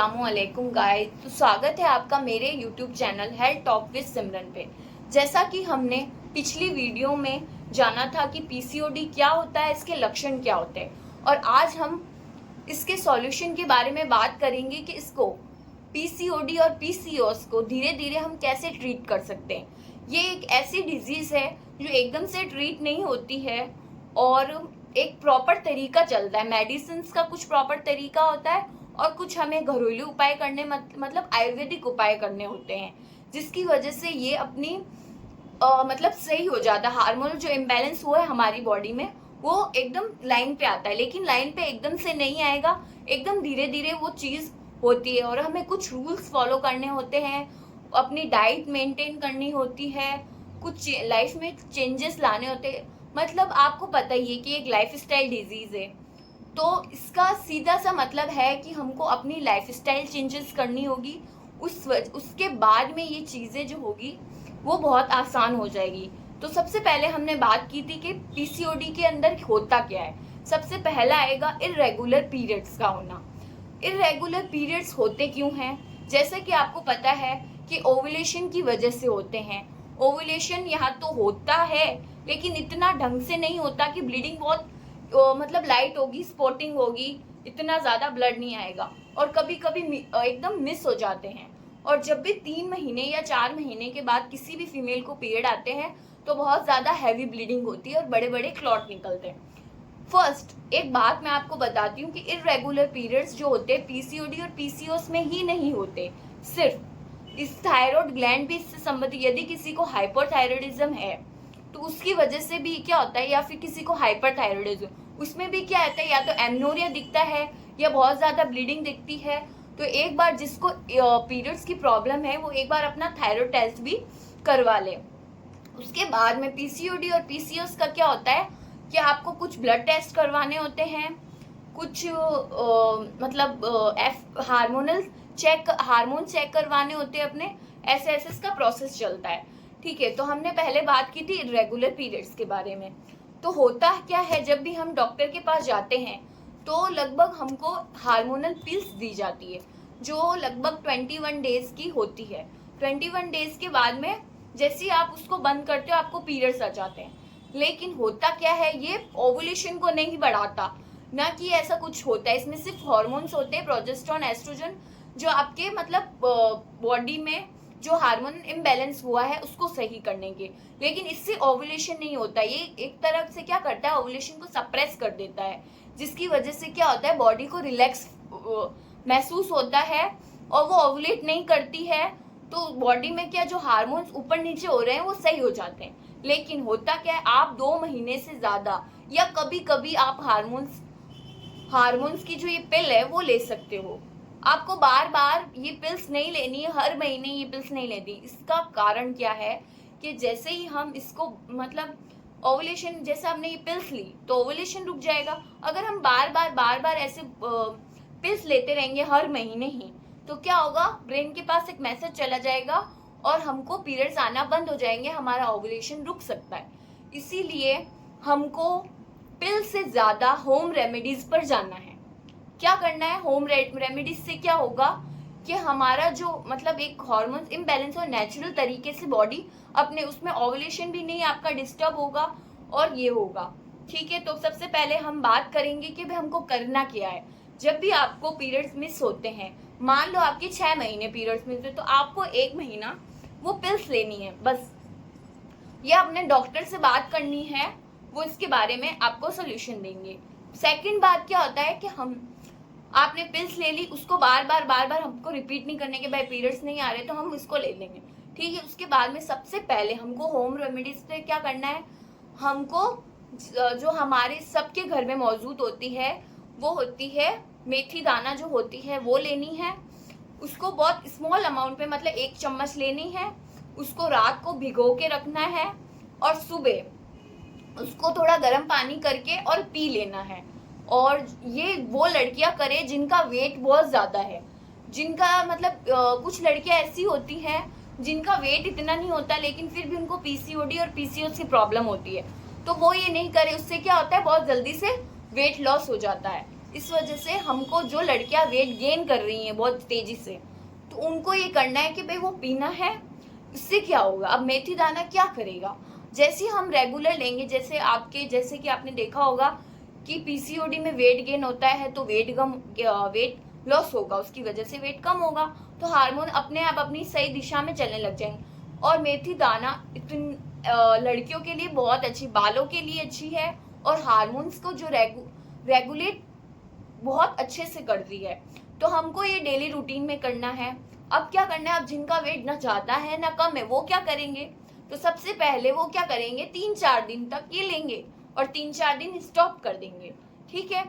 अस्सलामुअलैकुम गाइस। तो स्वागत है आपका मेरे YouTube channel health talk with Simran पे। जैसा कि हमने पिछली वीडियो में जाना था कि पीसीओडी क्या होता है, इसके लक्षण क्या होते हैं, और आज हम इसके सॉल्यूशन के बारे में बात करेंगे कि इसको पीसीओडी और पीसीओएस को धीरे धीरे हम कैसे ट्रीट कर सकते हैं। ये एक ऐसी डिजीज़ है जो एकदम से ट्रीट नहीं होती है और एक प्रॉपर तरीका चलता है। मेडिसिन का कुछ प्रॉपर तरीका होता है और कुछ हमें घरेलू उपाय करने मतलब आयुर्वेदिक उपाय करने होते हैं, जिसकी वजह से ये अपनी मतलब सही हो जाता है। हार्मोनल जो इम्बैलेंस हुआ है हमारी बॉडी में वो एकदम लाइन पे आता है, लेकिन लाइन पे एकदम से नहीं आएगा, एकदम धीरे धीरे वो चीज़ होती है। और हमें कुछ रूल्स फॉलो करने होते हैं, अपनी डाइट मेंटेन करनी होती है, कुछ लाइफ में चेंजेस लाने होते हैं। मतलब आपको पता ही है कि एक लाइफस्टाइल डिजीज़ है, तो इसका सीधा सा मतलब है कि हमको अपनी लाइफस्टाइल चेंजेस करनी होगी। उसके बाद में ये चीज़ें जो होगी वो बहुत आसान हो जाएगी। तो सबसे पहले हमने बात की थी कि पीसीओडी के अंदर होता क्या है। सबसे पहला आएगा इर्रेगुलर पीरियड्स का होना। इर्रेगुलर पीरियड्स होते क्यों हैं? जैसे कि आपको पता है कि ओव्यूलेशन की वजह से होते हैं। ओव्यूलेशन यहाँ तो होता है, लेकिन इतना ढंग से नहीं होता कि ब्लीडिंग बहुत मतलब लाइट होगी, स्पॉटिंग होगी, इतना ज़्यादा ब्लड नहीं आएगा, और कभी कभी एकदम मिस हो जाते हैं। और जब भी 3 महीने या 4 महीने के बाद किसी भी फीमेल को पीरियड आते हैं तो बहुत ज़्यादा हैवी ब्लीडिंग होती है और बड़े बड़े क्लॉट निकलते हैं। फर्स्ट एक बात मैं आपको बताती हूँ कि इर्रेगुलर पीरियड्स जो होते हैं पीसीओडी और पीसीओएस में ही नहीं होते, सिर्फ इस थायराइड ग्लैंड भी इससे संबंधित। यदि किसी को हाइपरथायराइडिज्म है तो उसकी वजह से भी क्या होता है, या फिर किसी को हाइपरथायराइडिज्म, उसमें भी क्या होता है, या तो एमनोरिया दिखता है या बहुत ज़्यादा ब्लीडिंग दिखती है। तो एक बार जिसको पीरियड्स की प्रॉब्लम है वो एक बार अपना थायराइड टेस्ट भी करवा ले। उसके बाद में पीसीओडी और पीसीओएस का क्या होता है कि आपको कुछ ब्लड टेस्ट करवाने होते हैं, कुछ मतलब हार्मोन चेक करवाने होते हैं अपने, ऐसे का प्रोसेस चलता है। ठीक है, तो हमने पहले बात की थी इरेगुलर पीरियड्स के बारे में। तो होता क्या है, जब भी हम डॉक्टर के पास जाते हैं तो लगभग हमको हार्मोनल पिल्स दी जाती है जो लगभग 21 डेज की होती है। 21 डेज के बाद में जैसे ही आप उसको बंद करते हो आपको पीरियड्स आ जाते हैं। लेकिन होता क्या है, ये ओवुलेशन को नहीं बढ़ाता, ना कि ऐसा कुछ होता है। इसमें सिर्फ हॉर्मोन्स होते हैं, प्रोजेस्टेरोन, एस्ट्रोजन, जो आपके मतलब बॉडी में जो हार्मोन इम्बैलेंस हुआ है उसको सही करने के। लेकिन इससे ओवुलेशन नहीं होता। ये एक तरह से क्या करता है, ओवुलेशन को सप्रेस कर देता है, जिसकी वजह से क्या होता है, बॉडी को रिलैक्स महसूस होता है और वो ओवुलेट नहीं करती है। तो बॉडी में क्या जो हार्मोन्स ऊपर नीचे हो रहे हैं वो सही हो जाते हैं। लेकिन होता क्या है, आप 2 महीने से ज़्यादा या कभी कभी आप हार्मोन्स की जो ये पिल है वो ले सकते हो। आपको बार बार ये पिल्स नहीं लेनी है, हर महीने ये पिल्स नहीं लेनी। इसका कारण क्या है कि जैसे ही हम इसको मतलब ओवुलेशन, जैसे हमने ये पिल्स ली तो ओवुलेशन रुक जाएगा। अगर हम बार बार ऐसे पिल्स लेते रहेंगे हर महीने ही, तो क्या होगा, ब्रेन के पास एक मैसेज चला जाएगा और हमको पीरियड्स आना बंद हो जाएंगे, हमारा ओवुलेशन रुक सकता है। इसीलिए हमको पिल से ज़्यादा होम रेमेडीज़ पर जाना है। क्या करना है, होम रेमेडीज से क्या होगा कि हमारा जो मतलब एक हार्मोन इम्बैलेंस और नेचुरल तरीके से बॉडी अपने उसमें ओवुलेशन भी नहीं आपका डिस्टर्ब होगा और ये होगा। ठीक है, तो सबसे पहले हम बात करेंगे कि भाई हमको करना क्या है। जब भी आपको पीरियड्स मिस होते हैं, मान लो आपके 6 महीने पीरियड्स मिस होते, तो आपको 1 महीना वो पिल्स लेनी है बस, या अपने डॉक्टर से बात करनी है, वो इसके बारे में आपको सोल्यूशन देंगे। सेकंड बात क्या होता है कि आपने पिल्स ले ली, उसको बार बार हमको रिपीट नहीं करने के, भाई पीरियड्स नहीं आ रहे तो हम इसको ले लेंगे। ठीक है, उसके बाद में सबसे पहले हमको होम रेमेडीज पे क्या करना है, हमको जो हमारे सबके घर में मौजूद होती है वो होती है मेथी दाना, जो होती है वो लेनी है। उसको बहुत स्मॉल अमाउंट पे, मतलब 1 चम्मच लेनी है। उसको रात को भिगो के रखना है और सुबह उसको थोड़ा गर्म पानी करके और पी लेना है। और ये वो लड़कियां करें जिनका वेट बहुत ज़्यादा है, जिनका मतलब कुछ लड़कियां ऐसी होती हैं जिनका वेट इतना नहीं होता लेकिन फिर भी उनको पीसीओडी और पीसीओएस की प्रॉब्लम होती है, तो वो ये नहीं करे। उससे क्या होता है, बहुत जल्दी से वेट लॉस हो जाता है। इस वजह से हमको जो लड़कियां वेट गेन कर रही हैं बहुत तेजी से, तो उनको ये करना है कि भाई वो पीना है। इससे क्या होगा, अब मेथी दाना क्या करेगा, जैसे हम रेगुलर लेंगे, जैसे कि आपने देखा होगा कि पीसीओडी में वेट गेन होता है तो वेट लॉस होगा, उसकी वजह से वेट कम होगा, तो हार्मोन अपने आप अपनी सही दिशा में चलने लग जाएंगे। और मेथी दाना लड़कियों के लिए बहुत अच्छी, बालों के लिए अच्छी है, और हार्मोन्स को जो रेगुलेट बहुत अच्छे से करती है। तो हमको ये डेली रूटीन में करना है। अब क्या करना है, अब जिनका वेट ना ज्यादा है ना कम है, वो क्या करेंगे, तो सबसे पहले वो क्या करेंगे, 3-4 दिन तक ये लेंगे और 3-4 दिन स्टॉप कर देंगे, ठीक है।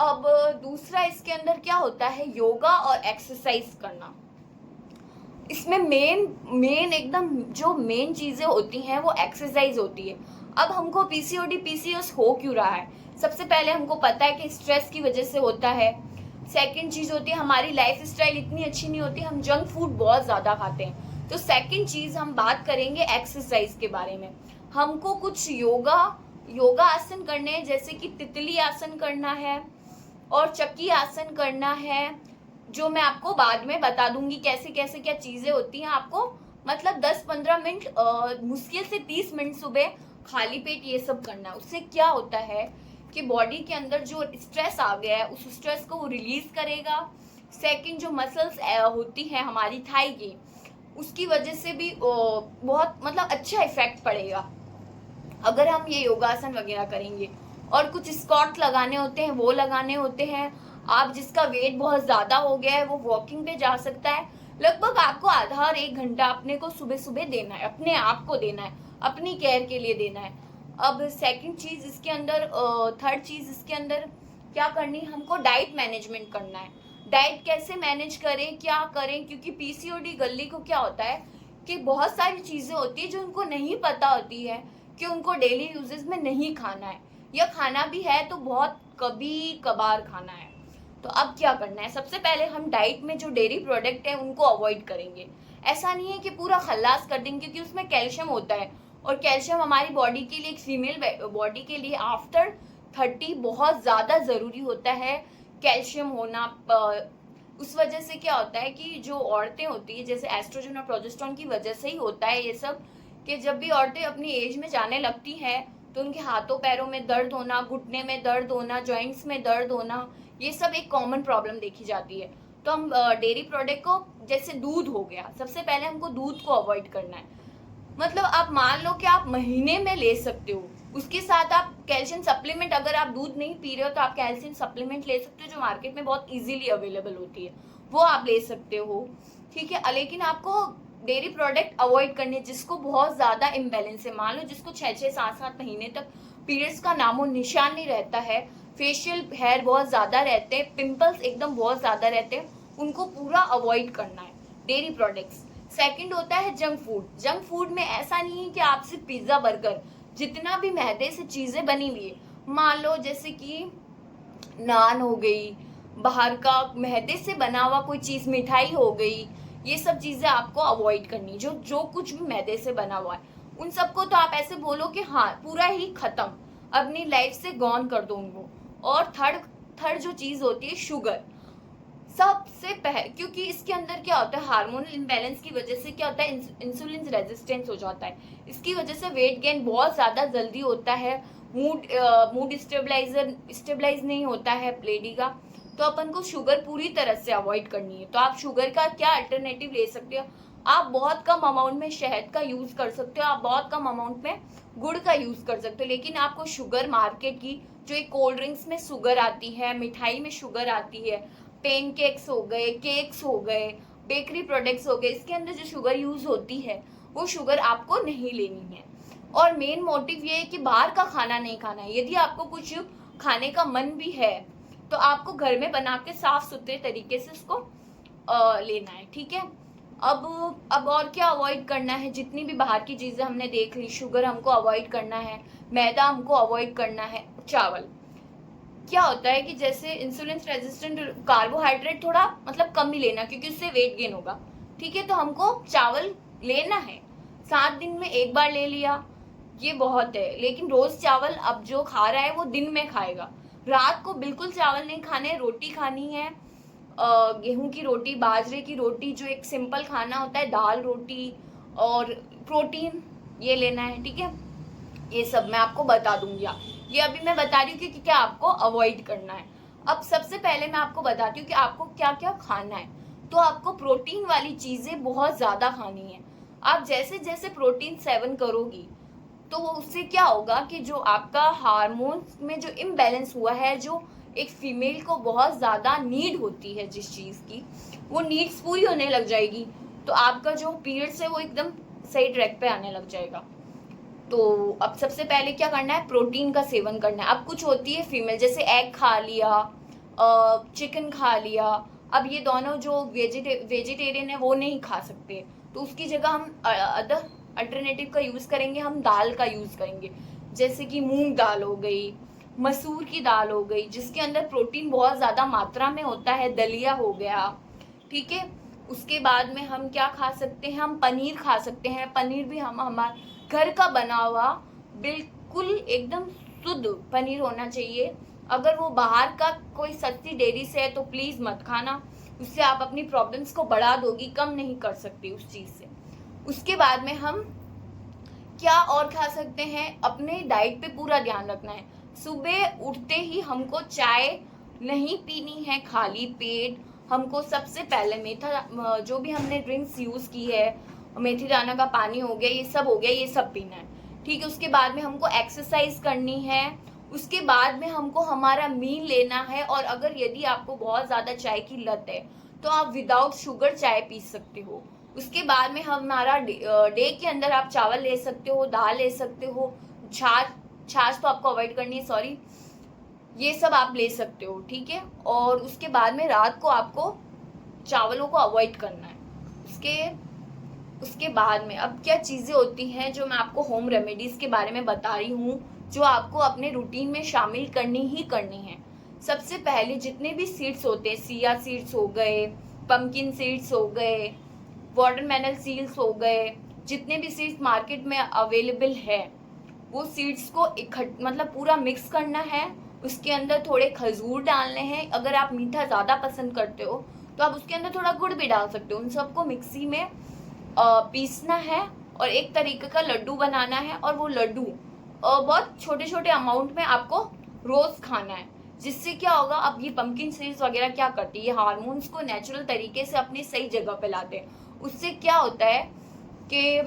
अब दूसरा इसके अंदर क्या होता है, योगा और एक्सरसाइज करना। इसमें मेन एकदम जो मेन चीजें होती हैं वो एक्सरसाइज होती है। अब हमको पीसीओडी पीसीओएस हो क्यों रहा है, सबसे पहले हमको पता है कि स्ट्रेस की वजह से होता है। सेकंड चीज होती है हमारी लाइफ स्टाइल इतनी अच्छी नहीं होती, हम जंक फूड बहुत ज्यादा खाते हैं। तो सेकंड चीज हम बात करेंगे एक्सरसाइज के बारे में। हमको कुछ योगा आसन करने हैं, जैसे कि तितली आसन करना है और चक्की आसन करना है, जो मैं आपको बाद में बता दूंगी कैसे कैसे क्या चीजें होती हैं। आपको मतलब 10-15 मिनट, मुश्किल से 30 मिनट सुबह खाली पेट ये सब करना है। उससे क्या होता है कि बॉडी के अंदर जो स्ट्रेस आ गया है उस स्ट्रेस को वो रिलीज करेगा। सेकंड, जो मसल्स होती है हमारी थाई की, उसकी वजह से भी बहुत मतलब अच्छा इफेक्ट पड़ेगा अगर हम ये योगासन वगैरह करेंगे। और कुछ स्क्वाट लगाने होते हैं, वो लगाने होते हैं। आप जिसका वेट बहुत ज्यादा हो गया है वो वॉकिंग पे जा सकता है। लगभग आपको आधा और 1 घंटा अपने को सुबह सुबह देना है, अपने आप को देना है, अपनी केयर के लिए देना है। अब सेकंड चीज इसके अंदर, थर्ड चीज इसके अंदर क्या करनी है, हमको डाइट मैनेजमेंट करना है। डाइट कैसे मैनेज करें, क्या करें, क्योंकि पीसीओडी गर्ली को क्या होता है कि बहुत सारी चीजें होती है जो उनको नहीं पता होती है कि उनको डेली यूजेस में नहीं खाना है, या खाना भी है तो बहुत कभी कभार खाना है। तो अब क्या करना है, सबसे पहले हम डाइट में जो डेयरी प्रोडक्ट है उनको अवॉइड करेंगे। ऐसा नहीं है कि पूरा खल्लास कर देंगे, क्योंकि उसमें कैल्शियम होता है, और कैल्शियम हमारी बॉडी के लिए, एक फीमेल बॉडी के लिए आफ्टर 30 बहुत ज़्यादा ज़रूरी होता है कैल्शियम होना। उस वजह से क्या होता है कि जो औरतें होती है, जैसे एस्ट्रोजन और प्रोजेस्टेरोन की वजह से ही होता है ये सब, कि जब भी औरतें अपनी एज में जाने लगती हैं तो उनके हाथों पैरों में दर्द होना, घुटने में दर्द होना, जॉइंट्स में दर्द होना, ये सब एक कॉमन प्रॉब्लम देखी जाती है। तो हम डेयरी प्रोडक्ट को, जैसे दूध हो गया, सबसे पहले हमको दूध को अवॉइड करना है। मतलब आप मान लो कि आप महीने में ले सकते हो, उसके साथ आप कैल्शियम सप्लीमेंट, अगर आप दूध नहीं पी रहे हो तो आप कैल्शियम सप्लीमेंट ले सकते हो, जो मार्केट में बहुत इजीली अवेलेबल होती है, वो आप ले सकते हो, ठीक है। लेकिन आपको डेयरी प्रोडक्ट अवॉइड करने, जिसको बहुत ज्यादा इम्बेलेंस है, मान लो जिसको 6-6, 7-7 महीने तक पीरियड्स का नामो निशान नहीं रहता है, फेशियल हेयर बहुत ज्यादा रहते हैं, पिंपल्स एकदम बहुत ज्यादा रहते हैं, उनको पूरा अवॉइड करना है डेयरी प्रोडक्ट्स। सेकंड होता है जंक फूड। जंक फूड में ऐसा नहीं है कि आप सिर्फ पिज्जा बर्गर, जितना भी मैदे से चीजें बनी हुई है, मान लो जैसे कि नान हो गई, बाहर का मैदे से बना हुआ कोई चीज, मिठाई हो गई, ये सब चीजें आपको अवॉइड करनी। जो कुछ भी मैदे से बना हुआ है उन सबको तो आप ऐसे बोलो कि हाँ पूरा ही खत्म, अपनी लाइफ से गॉन कर दो उनको। और थर्ड जो चीज होती है शुगर, सबसे पहले, क्योंकि इसके अंदर क्या होता है, हार्मोनल इम्बैलेंस की वजह से क्या होता है, इंसुलिन रेजिस्टेंस हो जाता है, इसकी वजह से वेट गेन बहुत ज्यादा जल्दी होता है, मूड स्टेबलाइज नहीं होता है लेडी का। तो अपन को शुगर पूरी तरह से अवॉइड करनी है। तो आप शुगर का क्या अल्टरनेटिव ले सकते हो, आप बहुत कम अमाउंट में शहद का यूज कर सकते हो, आप बहुत कम अमाउंट में गुड़ का यूज कर सकते हो। लेकिन आपको शुगर मार्केट की, जो एक कोल्ड ड्रिंक्स में शुगर आती है, मिठाई में शुगर आती है, पेनकेक्स हो गए, केक्स हो गए, बेकरी प्रोडक्ट्स हो गए, इसके अंदर जो शुगर यूज होती है वो शुगर आपको नहीं लेनी है। और मेन मोटिव ये है कि बाहर का खाना नहीं खाना है। यदि आपको कुछ खाने का मन भी है तो आपको घर में बना के साफ सुथरे तरीके से उसको लेना है, ठीक है। अब और क्या अवॉइड करना है, जितनी भी बाहर की चीजें हमने देख ली, शुगर हमको अवॉइड करना है, मैदा हमको अवॉइड करना है। चावल क्या होता है कि जैसे इंसुलिन रेजिस्टेंट कार्बोहाइड्रेट थोड़ा मतलब कम ही लेना, क्योंकि उससे वेट गेन होगा, ठीक है। तो हमको चावल लेना है, 7 दिन में 1 बार ले लिया ये बहुत है। लेकिन रोज चावल अब जो खा रहा है वो दिन में खाएगा, रात को बिल्कुल चावल नहीं खाने, रोटी खानी है, गेहूं की रोटी, बाजरे की रोटी, जो एक सिंपल खाना होता है, दाल रोटी, और प्रोटीन ये लेना है, ठीक है। ये सब मैं आपको बता दूंगी। ये अभी मैं बता रही हूँ कि क्या आपको अवॉइड करना है। अब सबसे पहले मैं आपको बताती हूँ कि आपको क्या क्या खाना है। तो आपको प्रोटीन वाली चीजें बहुत ज्यादा खानी है। आप जैसे जैसे प्रोटीन सेवन करोगी तो वो उससे क्या होगा कि जो आपका हार्मोन्स में जो इम्बैलेंस हुआ है, जो एक फीमेल को बहुत ज़्यादा नीड होती है जिस चीज़ की, वो नीड्स पूरी होने लग जाएगी। तो आपका जो पीरियड्स है वो एकदम सही ट्रैक पे आने लग जाएगा। तो अब सबसे पहले क्या करना है, प्रोटीन का सेवन करना है। अब कुछ होती है फीमेल, जैसे एग खा लिया, चिकन खा लिया। अब ये दोनों जो वेजिटेरियन है वो नहीं खा सकते, तो उसकी जगह हम अदर अल्टरनेटिव का यूज़ करेंगे, हम दाल का यूज़ करेंगे। जैसे कि मूंग दाल हो गई, मसूर की दाल हो गई, जिसके अंदर प्रोटीन बहुत ज़्यादा मात्रा में होता है, दलिया हो गया, ठीक है। उसके बाद में हम क्या खा सकते हैं, हम पनीर खा सकते हैं। पनीर भी हम हमारे घर का बना हुआ, बिल्कुल एकदम शुद्ध पनीर होना चाहिए। अगर वो बाहर का कोई सस्ती डेयरी से है तो प्लीज़ मत खाना, उससे आप अपनी प्रॉब्लम्स को बढ़ा दोगी, कम नहीं कर सकती उस चीज़ से। उसके बाद में हम क्या और खा सकते हैं, अपने डाइट पे पूरा ध्यान रखना है। सुबह उठते ही हमको चाय नहीं पीनी है खाली पेट। हमको सबसे पहले मेथा, जो भी हमने ड्रिंक्स यूज़ की है, मेथी दाना का पानी हो गया, ये सब हो गया, ये सब पीना है, ठीक है। उसके बाद में हमको एक्सरसाइज करनी है। उसके बाद में हमको हमारा मील लेना है। और अगर यदि आपको बहुत ज़्यादा चाय की लत है तो आप विदाउट शुगर चाय पी सकते हो। उसके बाद में हमारा डे के अंदर आप चावल ले सकते हो, दाल ले सकते हो, छाछ छाछ तो आपको अवॉइड करनी है, सॉरी, ये सब आप ले सकते हो, ठीक है। और उसके बाद में रात को आपको चावलों को अवॉइड करना है। उसके उसके बाद में अब क्या चीज़ें होती हैं जो मैं आपको होम रेमेडीज़ के बारे में बता रही हूँ, जो आपको अपने रूटीन में शामिल करनी ही करनी है। सबसे पहले जितने भी सीड्स होते हैं, सिया सीड्स हो गए, पम्पकिन सीड्स हो गए, वाटरमेलन सीड्स हो गए, जितने भी सीड्स मार्केट में अवेलेबल है, वो सीड्स को मतलब पूरा मिक्स करना है। उसके अंदर थोड़े खजूर डालने हैं। अगर आप मीठा ज़्यादा पसंद करते हो तो आप उसके अंदर थोड़ा गुड़ भी डाल सकते हो। उन सबको मिक्सी में पीसना है और एक तरीके का लड्डू बनाना है। और वो लड्डू बहुत छोटे छोटे अमाउंट में आपको रोज़ खाना है। जिससे क्या होगा, अब ये पम्पकिन सीड्स वगैरह क्या करती है, हार्मोन्स को नेचुरल तरीके से अपनी सही जगह पे लाते हैं। उससे क्या होता है कि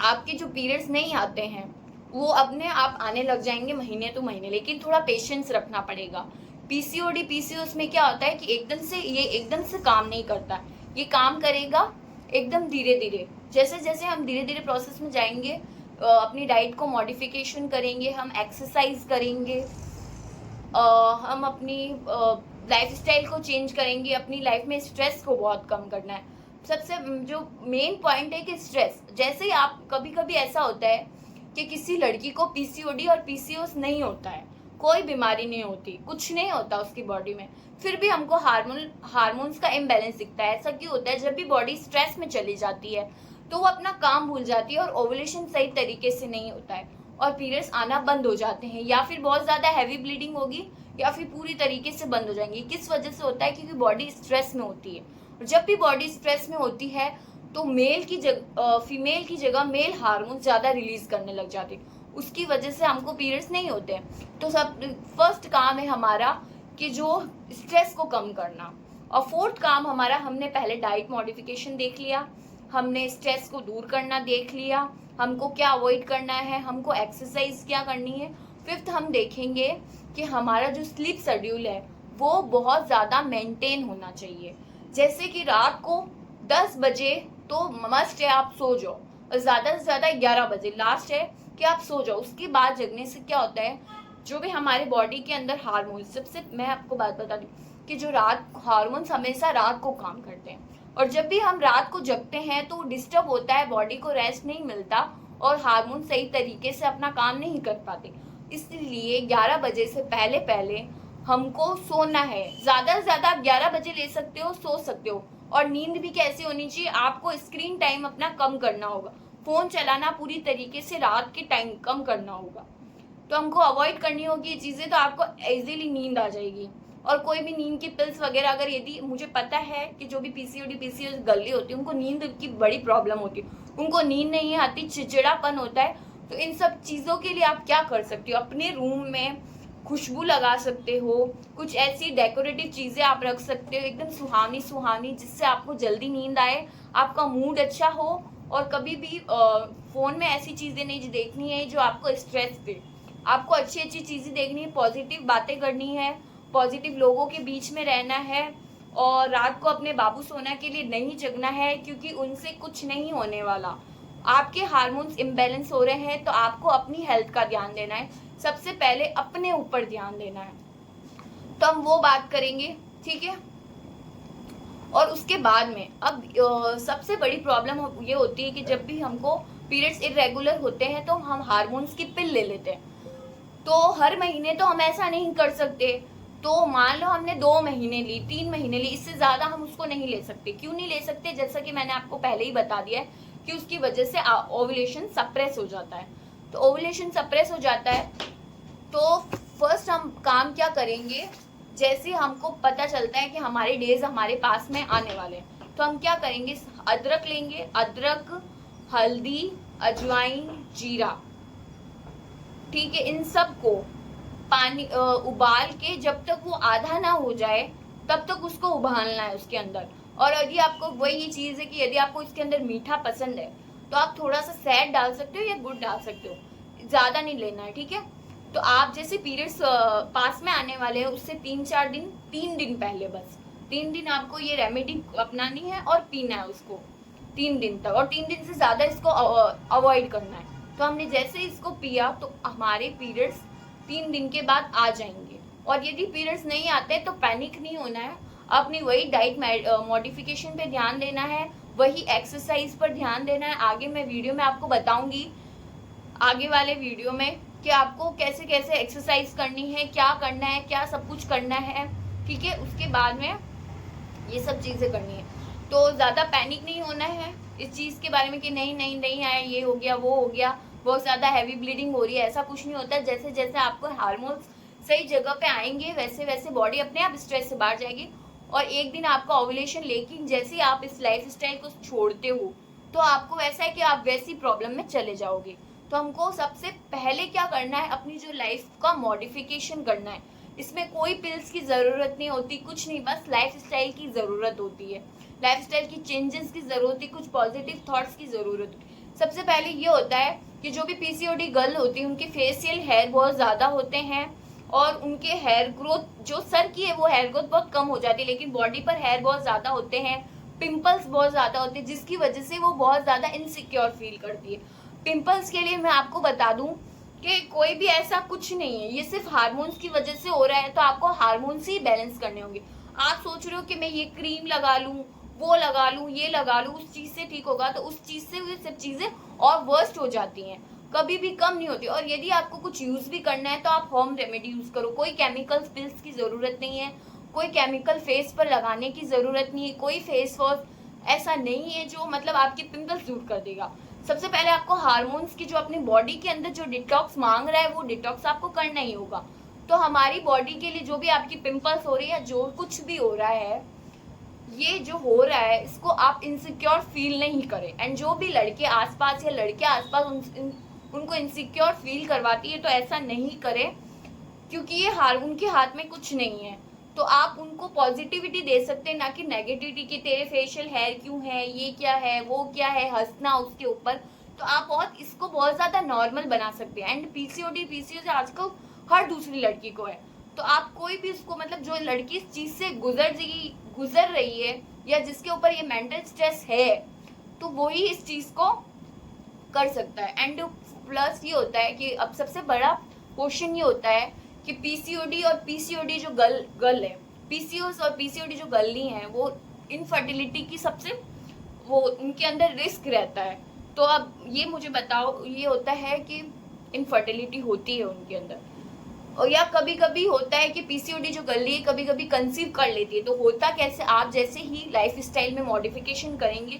आपके जो पीरियड्स नहीं आते हैं वो अपने आप आने लग जाएंगे महीने तो महीने, लेकिन थोड़ा पेशेंस रखना पड़ेगा। पीसीओडी पीसीओएस में क्या होता है कि एकदम से काम नहीं करता, ये काम करेगा एकदम धीरे धीरे। जैसे जैसे हम धीरे धीरे प्रोसेस में जाएंगे, अपनी डाइट को मॉडिफिकेशन करेंगे, हम एक्सरसाइज करेंगे, हम अपनी लाइफस्टाइल को चेंज करेंगे, अपनी लाइफ में स्ट्रेस को बहुत कम करना है। सबसे जो मेन पॉइंट है कि स्ट्रेस, जैसे ही आप कभी कभी ऐसा होता है कि किसी लड़की को पीसीओडी और पीसीओएस नहीं होता है, कोई बीमारी नहीं होती, कुछ नहीं होता उसकी बॉडी में, फिर भी हमको हार्मोन्स का इम्बैलेंस दिखता है। ऐसा क्यों होता है, जब भी बॉडी स्ट्रेस में चली जाती है तो वो अपना काम भूल जाती है और ओवुलेशन सही तरीके से नहीं होता है और पीरियड्स आना बंद हो जाते हैं, या फिर बहुत ज़्यादा हैवी ब्लीडिंग होगी, या फिर पूरी तरीके से बंद हो जाएंगी। किस वजह से होता है, क्योंकि बॉडी स्ट्रेस में होती है। और जब भी बॉडी स्ट्रेस में होती है तो फीमेल की जगह मेल हार्मोन ज़्यादा रिलीज करने लग जाते हैं, उसकी वजह से हमको पीरियड्स नहीं होते हैं। तो सब फर्स्ट काम है हमारा कि जो स्ट्रेस को कम करना। और फोर्थ काम हमारा, हमने पहले डाइट मॉडिफिकेशन देख लिया, हमने स्ट्रेस को दूर करना देख लिया, हमको क्या अवॉइड करना है, हमको एक्सरसाइज क्या करनी है। फिफ्थ हम देखेंगे कि हमारा जो स्लीप शेड्यूल है वो बहुत ज़्यादा मेंटेन होना चाहिए। जैसे कि रात को 10 बजे तो मस्ट है आप सो जाओ, और ज़्यादा से ज़्यादा 11 बजे लास्ट है कि आप सो जाओ। उसके बाद जगने से क्या होता है, जो भी हमारे बॉडी के अंदर हार्मोन्स, सबसे मैं आपको बात बता दूँ कि जो हार्मोन्स हमेशा रात को काम करते हैं, और जब भी हम रात को जगते हैं तो डिस्टर्ब होता है, बॉडी को रेस्ट नहीं मिलता और हार्मोन सही तरीके से अपना काम नहीं कर पाते। इसलिए 11 बजे से पहले पहले हमको सोना है। ज़्यादा से ज़्यादा आप 11 बजे ले सकते हो, सो सकते हो। और नींद भी कैसी होनी चाहिए, आपको स्क्रीन टाइम अपना कम करना होगा, फ़ोन चलाना पूरी तरीके से रात के टाइम कम करना होगा। तो हमको अवॉइड करनी होगी ये चीज़ें, तो आपको इजीली नींद आ जाएगी। और कोई भी नींद की पिल्स वगैरह अगर यदि मुझे पता है कि जो भी पीसीओडी पीसीओएस गर्ली होती है उनको नींद की बड़ी प्रॉब्लम होती है, उनको नींद नहीं आती, चिड़चिड़ापन होता है, तो इन सब चीज़ों के लिए आप क्या कर सकते हो, अपने रूम में खुशबू लगा सकते हो, कुछ ऐसी डेकोरेटिव चीज़ें आप रख सकते हो एकदम सुहानी सुहानी, जिससे आपको जल्दी नींद आए, आपका मूड अच्छा हो। और कभी भी फ़ोन में ऐसी चीज़ें नहीं देखनी है जो आपको स्ट्रेस दे, आपको अच्छी अच्छी चीज़ें देखनी है, पॉजिटिव बातें करनी है, पॉजिटिव लोगों के बीच में रहना है। और रात को अपने बाबू सोना के लिए नहीं जगना है, क्योंकि उनसे कुछ नहीं होने वाला। आपके हार्मोन्स इम्बैलेंस हो रहे हैं, तो आपको अपनी हेल्थ का ध्यान देना है, सबसे पहले अपने ऊपर ध्यान देना है। तो हम वो बात करेंगे, ठीक है। और उसके बाद में अब सबसे बड़ी प्रॉब्लम ये होती है कि जब भी हमको पीरियड्स इरेगुलर होते हैं तो हम हार्मोन्स की पिल ले लेते हैं। तो हर महीने तो हम ऐसा नहीं कर सकते, तो मान लो हमने 2 महीने ली, 3 महीने ली, इससे ज़्यादा हम उसको नहीं ले सकते। क्यों नहीं ले सकते? जैसा कि मैंने आपको पहले ही बता दिया है कि उसकी वजह से ओव्यूलेशन सप्रेस हो जाता है। तो ओव्यूलेशन सप्रेस हो जाता है, तो फर्स्ट हम काम क्या करेंगे, जैसे हमको पता चलता है कि हमारे डेज हमारे पास में आने वाले हैं, तो हम क्या करेंगे, अदरक लेंगे, अदरक, हल्दी, अजवाइन, जीरा, ठीक है, इन सब को पानी उबाल के जब तक वो आधा ना हो जाए तब तक उसको उबालना है उसके अंदर। और यदि आपको वही चीज़ है कि यदि आपको इसके अंदर मीठा पसंद है तो आप थोड़ा सा शहद डाल सकते हो या गुड़ डाल सकते हो, ज़्यादा नहीं लेना है, ठीक है। तो आप जैसे पीरियड्स पास में आने वाले हैं उससे 3 दिन पहले, बस 3 दिन आपको ये रेमेडी अपनानी है और पीना है उसको 3 दिन तक, और 3 दिन से ज़्यादा इसको अवॉइड करना है। तो हमने जैसे इसको पिया तो हमारे पीरियड्स 3 दिन के बाद आ जाएंगे। और यदि पीरियड्स नहीं आते तो पैनिक नहीं होना है, अपनी वही डाइट मॉडिफिकेशन पे ध्यान देना है, वही एक्सरसाइज पर ध्यान देना है। आगे मैं वीडियो में आपको बताऊंगी, आगे वाले वीडियो में, कि आपको कैसे कैसे एक्सरसाइज करनी है, क्या करना है, क्या सब कुछ करना है, ठीक है। उसके बाद में ये सब चीज़ें करनी है। तो ज़्यादा पैनिक नहीं होना है इस चीज़ के बारे में कि नहीं नहीं नहीं आया, ये हो गया, वो हो गया, बहुत ज़्यादा हैवी ब्लीडिंग हो रही है, ऐसा कुछ नहीं होता। जैसे जैसे आपको हार्मोन्स सही जगह पे आएंगे वैसे वैसे बॉडी अपने आप स्ट्रेस से बाहर जाएगी। और एक दिन आपका ओव्यूलेशन, लेकिन जैसे ही आप इस लाइफ स्टाइल को छोड़ते हो तो आपको वैसा है कि आप वैसी प्रॉब्लम में चले जाओगे। तो हमको सबसे पहले क्या करना है, अपनी जो लाइफ का मॉडिफिकेशन करना है। इसमें कोई पिल्स की ज़रूरत नहीं होती, कुछ नहीं, बस लाइफ स्टाइल की ज़रूरत होती है, लाइफ स्टाइल की चेंजेस की ज़रूरत होती है, कुछ पॉजिटिव थॉट्स की ज़रूरत होती है। सबसे पहले ये होता है कि जो भी पीसीओडी गर्ल होती है उनके फेशियल हेयर बहुत ज़्यादा होते हैं, और उनके हेयर ग्रोथ जो सर की है वो हेयर ग्रोथ बहुत कम हो जाती है, लेकिन बॉडी पर हेयर बहुत ज़्यादा होते हैं, पिंपल्स बहुत ज़्यादा होते हैं, जिसकी वजह से वो बहुत ज़्यादा इनसिक्योर फील करती है। पिंपल्स के लिए मैं आपको बता दूं कि कोई भी ऐसा कुछ नहीं है, ये सिर्फ हार्मोन्स की वजह से हो रहा है, तो आपको हार्मोन्स ही बैलेंस करने होंगे। आप सोच रहे हो कि मैं ये क्रीम लगा लूँ, वो लगा लूँ, ये लगा लूँ, उस चीज़ से ठीक होगा, तो उस चीज़ से ये सब चीज़ें और वर्स्ट हो जाती हैं, कभी भी कम नहीं होती। और यदि आपको कुछ यूज़ भी करना है तो आप होम रेमेडी यूज़ करो, कोई केमिकल पिल्स की ज़रूरत नहीं है, कोई केमिकल फेस पर लगाने की ज़रूरत नहीं है, कोई फेस वॉश ऐसा नहीं है जो मतलब आपके पिंपल्स दूर कर देगा। सबसे पहले आपको हार्मोन्स की जो अपनी बॉडी के अंदर जो डिटॉक्स मांग रहा है वो डिटॉक्स आपको करना ही होगा। तो हमारी बॉडी के लिए जो भी आपकी पिंपल्स हो रही है, जो कुछ भी हो रहा है, ये जो हो रहा है इसको आप इनसिक्योर फील नहीं करें। एंड जो भी लड़के आसपास या लड़के आसपास उनको इनसिक्योर फील करवाती है तो ऐसा नहीं करें, क्योंकि ये उनके हाथ में कुछ नहीं है। तो आप उनको पॉजिटिविटी दे सकते हैं, ना कि नेगेटिविटी कि तेरे फेशियल हेयर क्यों है, ये क्या है, वो क्या है, हंसना उसके ऊपर। तो आप इसको बहुत ज़्यादा नॉर्मल बना सकते हैं। एंड पीसीओडी आजकल हर दूसरी लड़की को है, तो आप कोई भी उसको मतलब जो लड़की इस चीज़ से गुजर रही है या जिसके ऊपर ये मेंटल स्ट्रेस है, तो वही इस चीज़ को कर सकता है। एंड प्लस ये होता है कि अब सबसे बड़ा क्वेश्चन ये होता है कि पीसीओडी और पीसीओडी जो गर्ल है, पीसीओएस और पीसीओडी जो गर्ली हैं, वो इनफर्टिलिटी की सबसे वो उनके अंदर रिस्क रहता है। तो अब ये मुझे बताओ, ये होता है कि इनफर्टिलिटी होती है उनके अंदर, और या कभी कभी होता है कि पीसीओडी जो गर्ली है कभी कभी कंसीव कर लेती है। तो होता कैसे, आप जैसे ही लाइफ स्टाइल में मॉडिफिकेशन करेंगे,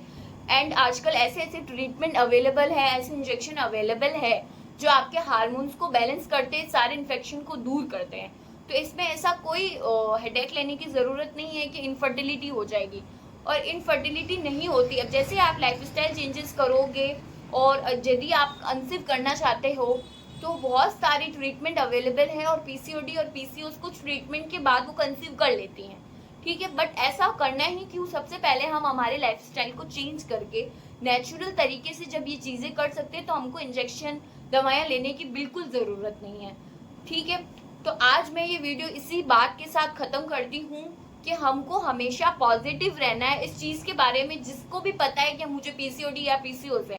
एंड आजकल ऐसे ऐसे ट्रीटमेंट अवेलेबल है, ऐसे इंजेक्शन अवेलेबल है जो आपके हार्मोन्स को बैलेंस करते हैं, सारे इन्फेक्शन को दूर करते हैं। तो इसमें ऐसा कोई हेडेक लेने की ज़रूरत नहीं है कि इनफर्टिलिटी हो जाएगी, और इनफर्टिलिटी नहीं होती। अब जैसे आप लाइफस्टाइल चेंजेस करोगे और यदि आप कंसीव करना चाहते हो तो बहुत सारी ट्रीटमेंट अवेलेबल है, और पीसीओडी और पीसीओएस कुछ ट्रीटमेंट के बाद वो कंसीव कर लेती हैं, ठीक है। बट ऐसा करना ही क्यों, सबसे पहले हम हमारे लाइफस्टाइल को चेंज करके नेचुरल तरीके से जब ये चीज़ें कर सकते हैं तो हमको इंजेक्शन दवाइयाँ लेने की बिल्कुल ज़रूरत नहीं है, ठीक है। तो आज मैं ये वीडियो इसी बात के साथ ख़त्म करती हूँ कि हमको हमेशा पॉजिटिव रहना है इस चीज़ के बारे में। जिसको भी पता है कि मुझे पीसीओडी या पीसीओएस है,